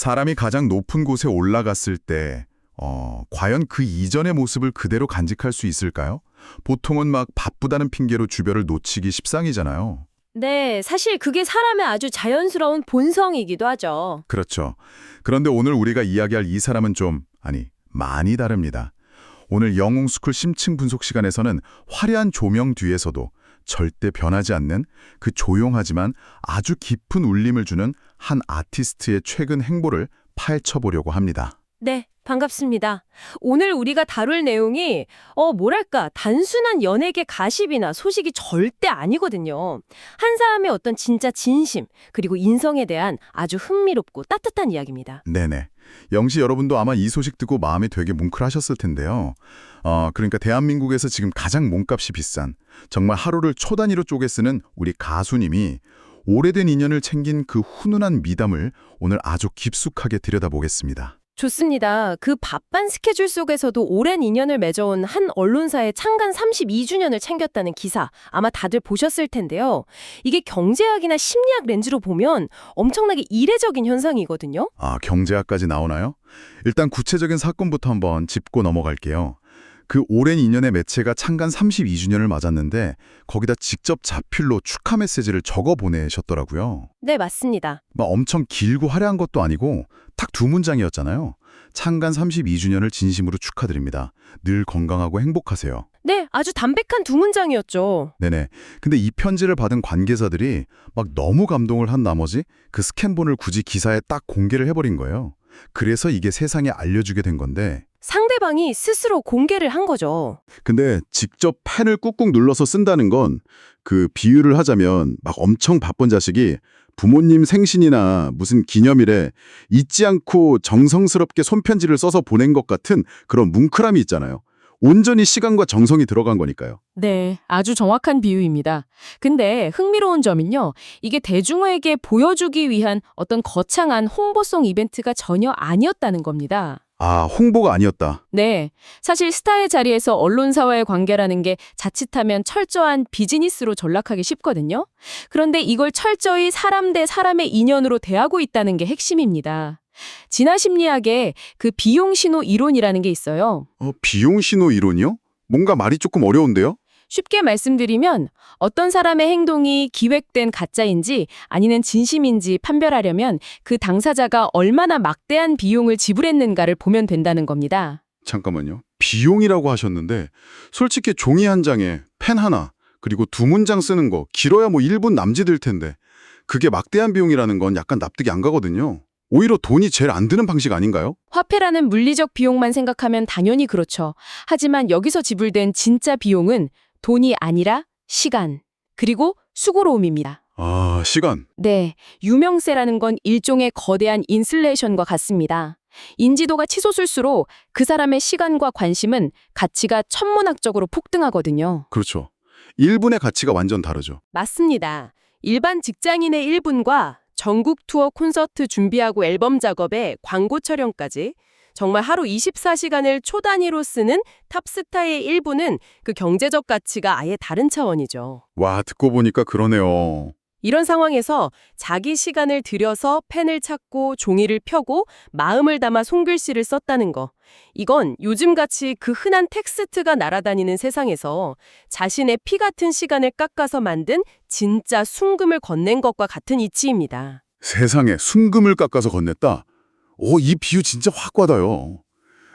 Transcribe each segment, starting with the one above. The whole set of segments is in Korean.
사람이 가장 높은 곳에 올라갔을 때, 과연 그 이전의 모습을 그대로 간직할 수 있을까요? 보통은 막 바쁘다는 핑계로 주변을 놓치기 십상이잖아요. 네, 사실 그게 사람의 아주 자연스러운 본성이기도 하죠. 그렇죠. 그런데 오늘 우리가 이야기할 이 사람은 많이 다릅니다. 오늘 영웅스쿨 심층 분석 시간에서는 화려한 조명 뒤에서도 절대 변하지 않는 그 조용하지만 아주 깊은 울림을 주는 한 아티스트의 최근 행보를 파헤쳐보려고 합니다. 네, 반갑습니다. 오늘 우리가 다룰 내용이 뭐랄까 단순한 연예계 가십이나 소식이 절대 아니거든요. 한 사람의 어떤 진짜 진심 그리고 인성에 대한 아주 흥미롭고 따뜻한 이야기입니다. 네네. 영시 여러분도 아마 이 소식 듣고 마음이 되게 뭉클하셨을 텐데요. 그러니까 대한민국에서 지금 가장 몸값이 비싼, 정말 하루를 초 단위로 쪼개 쓰는 우리 가수님이 오래된 인연을 챙긴 그 훈훈한 미담을 오늘 아주 깊숙하게 들여다보겠습니다. 좋습니다. 그 바쁜 스케줄 속에서도 오랜 인연을 맺어온 한 언론사의 창간 32주년을 챙겼다는 기사 아마 다들 보셨을 텐데요. 이게 경제학이나 심리학 렌즈로 보면 엄청나게 이례적인 현상이거든요. 경제학까지 나오나요? 일단 구체적인 사건부터 한번 짚고 넘어갈게요. 그 오랜 인연의 매체가 창간 32주년을 맞았는데 거기다 직접 자필로 축하 메시지를 적어 보내셨더라고요. 네, 맞습니다. 막 엄청 길고 화려한 것도 아니고 딱 두 문장이었잖아요. 창간 32주년을 진심으로 축하드립니다. 늘 건강하고 행복하세요. 네, 아주 담백한 두 문장이었죠. 네네. 근데 이 편지를 받은 관계자들이 막 너무 감동을 한 나머지 그 스캔본을 굳이 기사에 딱 공개를 해버린 거예요. 그래서 이게 세상에 알려주게 된 건데 상대방이 스스로 공개를 한 거죠. 근데 직접 펜을 꾹꾹 눌러서 쓴다는 건 그 비유를 하자면 막 엄청 바쁜 자식이 부모님 생신이나 무슨 기념일에 잊지 않고 정성스럽게 손편지를 써서 보낸 것 같은 그런 뭉클함이 있잖아요. 온전히 시간과 정성이 들어간 거니까요. 네, 아주 정확한 비유입니다. 근데 흥미로운 점은요, 이게 대중에게 보여주기 위한 어떤 거창한 홍보성 이벤트가 전혀 아니었다는 겁니다. 홍보가 아니었다. 네, 사실 스타의 자리에서 언론사와의 관계라는 게 자칫하면 철저한 비즈니스로 전락하기 쉽거든요. 그런데 이걸 철저히 사람 대 사람의 인연으로 대하고 있다는 게 핵심입니다. 진화 심리학에 그 비용 신호 이론이라는 게 있어요. 비용 신호 이론이요? 뭔가 말이 조금 어려운데요? 쉽게 말씀드리면 어떤 사람의 행동이 기획된 가짜인지 아니면 진심인지 판별하려면 그 당사자가 얼마나 막대한 비용을 지불했는가를 보면 된다는 겁니다. 잠깐만요. 비용이라고 하셨는데 솔직히 종이 한 장에 펜 하나 그리고 두 문장 쓰는 거 길어야 1분 남짓일 텐데 그게 막대한 비용이라는 건 약간 납득이 안 가거든요. 오히려 돈이 제일 안 드는 방식 아닌가요? 화폐라는 물리적 비용만 생각하면 당연히 그렇죠. 하지만 여기서 지불된 진짜 비용은 돈이 아니라 시간, 그리고 수고로움입니다. 시간. 네, 유명세라는 건 일종의 거대한 인슬레이션과 같습니다. 인지도가 치솟을수록 그 사람의 시간과 관심은 가치가 천문학적으로 폭등하거든요. 그렇죠. 1분의 가치가 완전 다르죠. 맞습니다. 일반 직장인의 1분과 전국 투어 콘서트 준비하고 앨범 작업에 광고 촬영까지 정말 하루 24시간을 초 단위로 쓰는 탑스타의 1분은 그 경제적 가치가 아예 다른 차원이죠. 와, 듣고 보니까 그러네요. 이런 상황에서 자기 시간을 들여서 펜을 찾고 종이를 펴고 마음을 담아 손글씨를 썼다는 거. 이건 요즘같이 그 흔한 텍스트가 날아다니는 세상에서 자신의 피 같은 시간을 깎아서 만든 진짜 순금을 건넨 것과 같은 이치입니다. 세상에 순금을 깎아서 건넸다? 이 비유 진짜 확 와닿아요.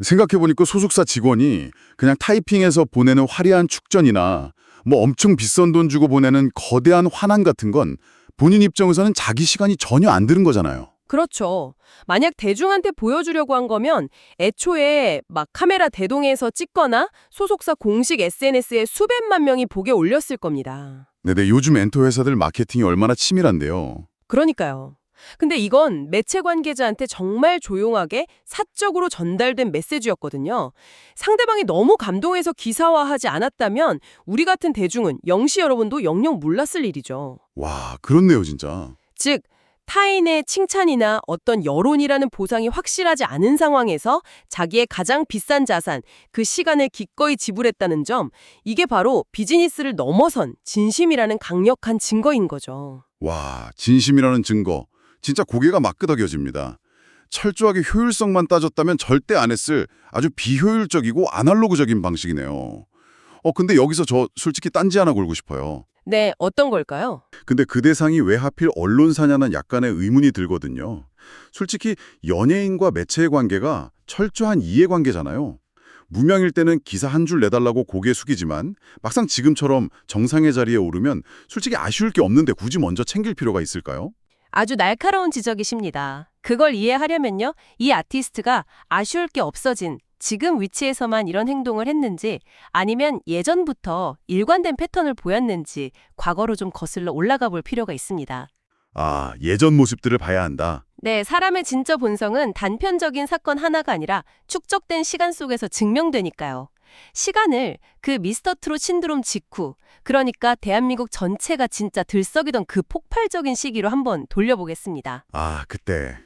생각해보니까 소속사 직원이 그냥 타이핑해서 보내는 화려한 축전이나 엄청 비싼 돈 주고 보내는 거대한 환한 같은 건 본인 입장에서는 자기 시간이 전혀 안 드는 거잖아요. 그렇죠. 만약 대중한테 보여주려고 한 거면 애초에 막 카메라 대동해서 찍거나 소속사 공식 SNS에 수백만 명이 보게 올렸을 겁니다. 네네, 요즘 엔터 회사들 마케팅이 얼마나 치밀한데요. 그러니까요. 근데 이건 매체 관계자한테 정말 조용하게 사적으로 전달된 메시지였거든요. 상대방이 너무 감동해서 기사화하지 않았다면 우리 같은 대중은 영시 여러분도 영영 몰랐을 일이죠. 와, 그렇네요 진짜. 즉, 타인의 칭찬이나 어떤 여론이라는 보상이 확실하지 않은 상황에서 자기의 가장 비싼 자산, 그 시간을 기꺼이 지불했다는 점, 이게 바로 비즈니스를 넘어선 진심이라는 강력한 증거인 거죠. 와, 진심이라는 증거. 진짜 고개가 막 끄덕여집니다. 철저하게 효율성만 따졌다면 절대 안 했을 아주 비효율적이고 아날로그적인 방식이네요. 근데 여기서 저 솔직히 딴지 하나 걸고 싶어요. 네, 어떤 걸까요? 근데 그 대상이 왜 하필 언론사냐는 약간의 의문이 들거든요. 솔직히 연예인과 매체의 관계가 철저한 이해관계잖아요. 무명일 때는 기사 한 줄 내달라고 고개 숙이지만 막상 지금처럼 정상의 자리에 오르면 솔직히 아쉬울 게 없는데 굳이 먼저 챙길 필요가 있을까요? 아주 날카로운 지적이십니다. 그걸 이해하려면요, 이 아티스트가 아쉬울 게 없어진 지금 위치에서만 이런 행동을 했는지 아니면 예전부터 일관된 패턴을 보였는지 과거로 좀 거슬러 올라가 볼 필요가 있습니다. 아, 예전 모습들을 봐야 한다. 네, 사람의 진짜 본성은 단편적인 사건 하나가 아니라 축적된 시간 속에서 증명되니까요. 시간을 그 미스터 트롯 신드롬 직후, 그러니까 대한민국 전체가 진짜 들썩이던 그 폭발적인 시기로 한번 돌려보겠습니다. 아, 그때.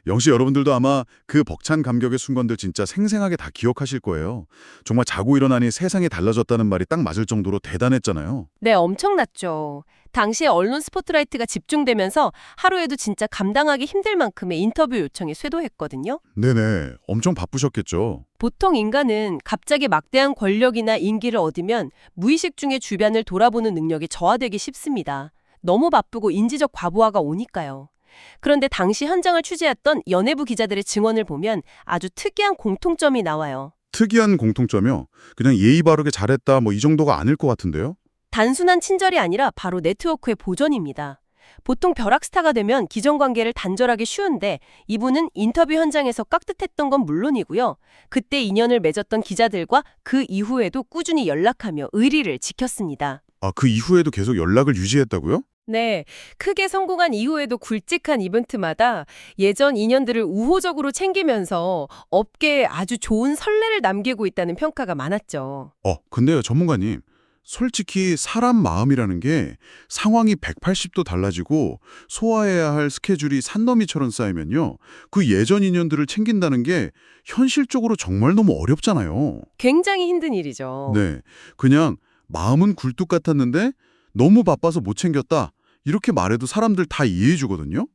영시 여러분들도 아마 그 벅찬 감격의 순간들 진짜 생생하게 다 기억하실 거예요. 정말 자고 일어나니 세상이 달라졌다는 말이 딱 맞을 정도로 대단했잖아요. 네, 엄청났죠. 당시에 언론 스포트라이트가 집중되면서 하루에도 진짜 감당하기 힘들 만큼의 인터뷰 요청이 쇄도했거든요. 네네, 엄청 바쁘셨겠죠. 보통 인간은 갑자기 막대한 권력이나 인기를 얻으면 무의식 중에 주변을 돌아보는 능력이 저하되기 쉽습니다. 너무 바쁘고 인지적 과부하가 오니까요. 그런데 당시 현장을 취재했던 연예부 기자들의 증언을 보면 아주 특이한 공통점이 나와요. 특이한 공통점이요? 그냥 예의 바르게 잘했다 뭐 이 정도가 아닐 것 같은데요? 단순한 친절이 아니라 바로 네트워크의 보존입니다. 보통 벼락스타가 되면 기존관계를 단절하기 쉬운데 이분은 인터뷰 현장에서 깍듯했던 건 물론이고요. 그때 인연을 맺었던 기자들과 그 이후에도 꾸준히 연락하며 의리를 지켰습니다. 아, 그 이후에도 계속 연락을 유지했다고요? 네, 크게 성공한 이후에도 굵직한 이벤트마다 예전 인연들을 우호적으로 챙기면서 업계에 아주 좋은 선례를 남기고 있다는 평가가 많았죠. 근데요, 전문가님. 솔직히 사람 마음이라는 게 상황이 180도 달라지고 소화해야 할 스케줄이 산더미처럼 쌓이면요. 그 예전 인연들을 챙긴다는 게 현실적으로 정말 너무 어렵잖아요. 굉장히 힘든 일이죠. 네, 그냥 마음은 굴뚝 같았는데 너무 바빠서 못 챙겼다. 이렇게 말해도 사람들 다 이해해 주거든요.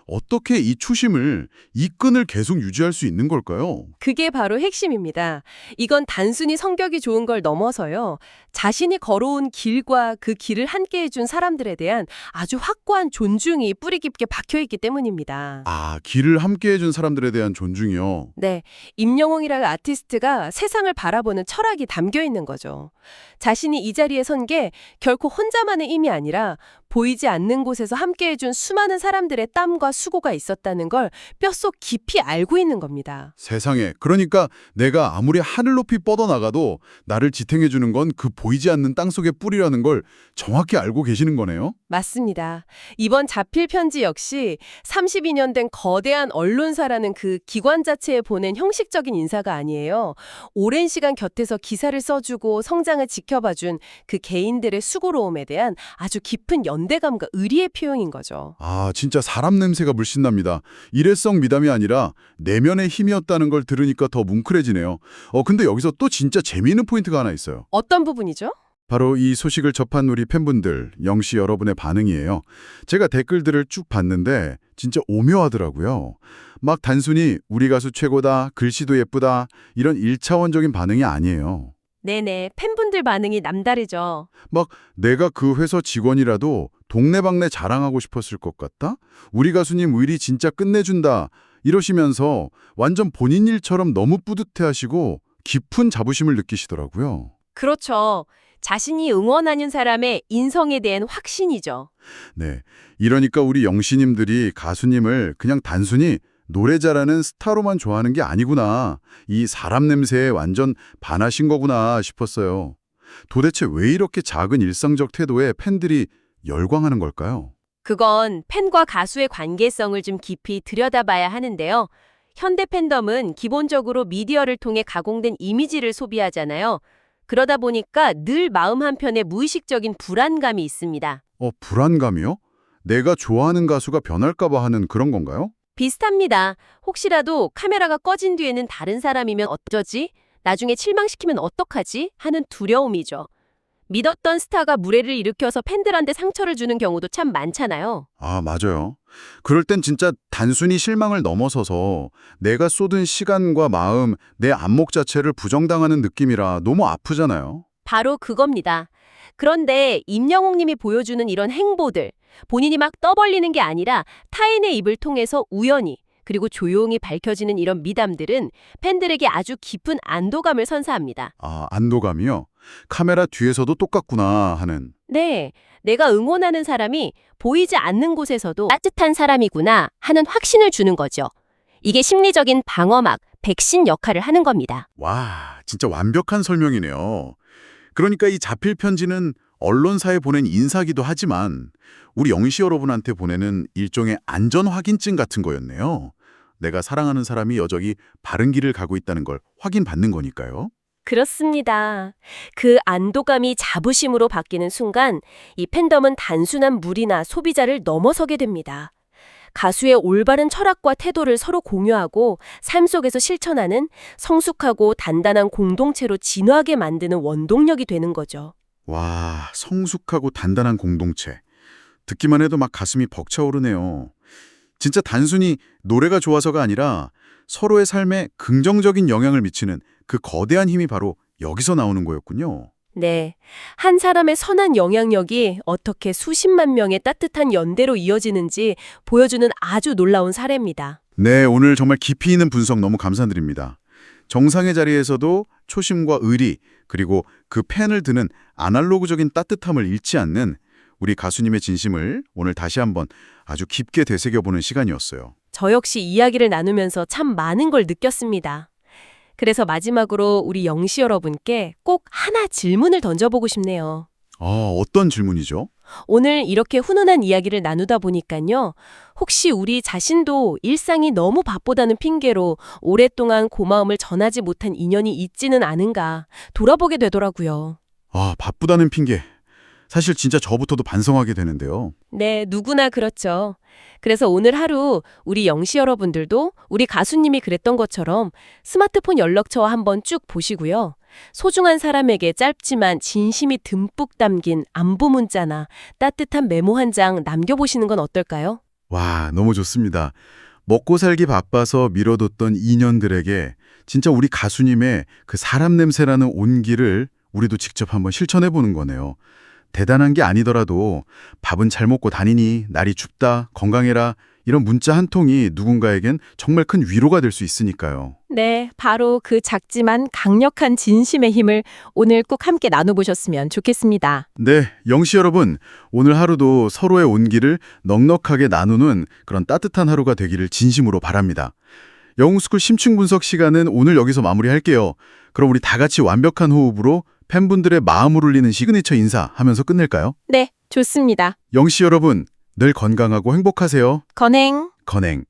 어떻게 이 초심을, 이 끈을 계속 유지할 수 있는 걸까요? 그게 바로 핵심입니다. 이건 단순히 성격이 좋은 걸 넘어서요. 자신이 걸어온 길과 그 길을 함께 해준 사람들에 대한 아주 확고한 존중이 뿌리 깊게 박혀있기 때문입니다. 아, 길을 함께 해준 사람들에 대한 존중이요. 네, 임영웅이라는 아티스트가 세상을 바라보는 철학이 담겨 있는 거죠. 자신이 이 자리에 선 게 결코 혼자만의 힘이 아니라 보이지 않는 곳에서 함께 해준 수많은 사람들의 땀과 수고가 있었다는 걸 뼛속 깊이 알고 있는 겁니다. 세상에. 그러니까 내가 아무리 하늘 높이 뻗어나가도 나를 지탱해주는 건 그 보이지 않는 땅속의 뿌리라는 걸 정확히 알고 계시는 거네요? 맞습니다. 이번 자필 편지 역시 32년 된 거대한 언론사라는 그 기관 자체에 보낸 형식적인 인사가 아니에요. 오랜 시간 곁에서 기사를 써주고 성장을 지켜봐준 그 개인들의 수고로움에 대한 아주 깊은 연대감과 의리의 표현인 거죠. 아, 진짜 사람 냄새가 물씬 납니다. 일회성 미담이 아니라 내면의 힘이었다는 걸 들으니까 더 뭉클해지네요. 근데 여기서 또 진짜 재미있는 포인트가 하나 있어요. 어떤 부분이죠? 바로 이 소식을 접한 우리 팬분들, 영씨 여러분의 반응이에요. 제가 댓글들을 쭉 봤는데 진짜 오묘하더라고요. 막 단순히 우리 가수 최고다, 글씨도 예쁘다 이런 1차원적인 반응이 아니에요. 네네, 팬분들 반응이 남다르죠. 막 내가 그 회사 직원이라도 동네방네 자랑하고 싶었을 것 같다? 우리 가수님 의리 진짜 끝내준다. 이러시면서 완전 본인 일처럼 너무 뿌듯해하시고 깊은 자부심을 느끼시더라고요. 그렇죠. 자신이 응원하는 사람의 인성에 대한 확신이죠. 네, 이러니까 우리 영시님들이 가수님을 그냥 단순히 노래 잘하는 스타로만 좋아하는 게 아니구나. 이 사람 냄새에 완전 반하신 거구나 싶었어요. 도대체 왜 이렇게 작은 일상적 태도에 팬들이 열광하는 걸까요? 그건 팬과 가수의 관계성을 좀 깊이 들여다봐야 하는데요. 현대 팬덤은 기본적으로 미디어를 통해 가공된 이미지를 소비하잖아요. 그러다 보니까 늘 마음 한편에 무의식적인 불안감이 있습니다. 불안감이요? 내가 좋아하는 가수가 변할까 봐 하는 그런 건가요? 비슷합니다. 혹시라도 카메라가 꺼진 뒤에는 다른 사람이면 어쩌지? 나중에 실망시키면 어떡하지? 하는 두려움이죠. 믿었던 스타가 무례를 일으켜서 팬들한테 상처를 주는 경우도 참 많잖아요. 아, 맞아요. 그럴 땐 진짜 단순히 실망을 넘어서서 내가 쏟은 시간과 마음, 내 안목 자체를 부정당하는 느낌이라 너무 아프잖아요. 바로 그겁니다. 그런데 임영웅 님이 보여주는 이런 행보들, 본인이 막 떠벌리는 게 아니라 타인의 입을 통해서 우연히 그리고 조용히 밝혀지는 이런 미담들은 팬들에게 아주 깊은 안도감을 선사합니다. 아, 안도감이요? 카메라 뒤에서도 똑같구나 하는. 네, 내가 응원하는 사람이 보이지 않는 곳에서도 따뜻한 사람이구나 하는 확신을 주는 거죠. 이게 심리적인 방어막, 백신 역할을 하는 겁니다. 와, 진짜 완벽한 설명이네요. 그러니까 이 자필 편지는 언론사에 보낸 인사기도 하지만 우리 영시 여러분한테 보내는 일종의 안전 확인증 같은 거였네요. 내가 사랑하는 사람이 여전히 바른 길을 가고 있다는 걸 확인받는 거니까요. 그렇습니다. 그 안도감이 자부심으로 바뀌는 순간 이 팬덤은 단순한 무리나 소비자를 넘어서게 됩니다. 가수의 올바른 철학과 태도를 서로 공유하고 삶 속에서 실천하는 성숙하고 단단한 공동체로 진화하게 만드는 원동력이 되는 거죠. 와, 성숙하고 단단한 공동체. 듣기만 해도 막 가슴이 벅차오르네요. 진짜 단순히 노래가 좋아서가 아니라 서로의 삶에 긍정적인 영향을 미치는 그 거대한 힘이 바로 여기서 나오는 거였군요. 네, 한 사람의 선한 영향력이 어떻게 수십만 명의 따뜻한 연대로 이어지는지 보여주는 아주 놀라운 사례입니다. 네, 오늘 정말 깊이 있는 분석 너무 감사드립니다. 정상의 자리에서도 초심과 의리, 그리고 그 펜을 드는 아날로그적인 따뜻함을 잃지 않는 우리 가수님의 진심을 오늘 다시 한번 아주 깊게 되새겨보는 시간이었어요. 저 역시 이야기를 나누면서 참 많은 걸 느꼈습니다. 그래서 마지막으로 우리 영시 여러분께 꼭 하나 질문을 던져보고 싶네요. 어떤 질문이죠? 오늘 이렇게 훈훈한 이야기를 나누다 보니까요. 혹시 우리 자신도 일상이 너무 바쁘다는 핑계로 오랫동안 고마움을 전하지 못한 인연이 있지는 않은가 돌아보게 되더라고요. 바쁘다는 핑계. 사실 진짜 저부터도 반성하게 되는데요. 네, 누구나 그렇죠. 그래서 오늘 하루 우리 영시 여러분들도 우리 가수님이 그랬던 것처럼 스마트폰 연락처 한번 쭉 보시고요. 소중한 사람에게 짧지만 진심이 듬뿍 담긴 안부 문자나 따뜻한 메모 한 장 남겨보시는 건 어떨까요? 와, 너무 좋습니다. 먹고 살기 바빠서 미뤄뒀던 인연들에게 진짜 우리 가수님의 그 사람 냄새라는 온기를 우리도 직접 한번 실천해보는 거네요. 대단한 게 아니더라도 밥은 잘 먹고 다니니, 날이 춥다, 건강해라 이런 문자 한 통이 누군가에겐 정말 큰 위로가 될 수 있으니까요. 네, 바로 그 작지만 강력한 진심의 힘을 오늘 꼭 함께 나눠보셨으면 좋겠습니다. 네, 영시 여러분, 오늘 하루도 서로의 온기를 넉넉하게 나누는 그런 따뜻한 하루가 되기를 진심으로 바랍니다. 영웅스쿨 심층 분석 시간은 오늘 여기서 마무리할게요. 그럼 우리 다 같이 완벽한 호흡으로 팬분들의 마음을 울리는 시그니처 인사 하면서 끝낼까요? 네, 좋습니다. 영시 여러분, 늘 건강하고 행복하세요. 건행. 건행.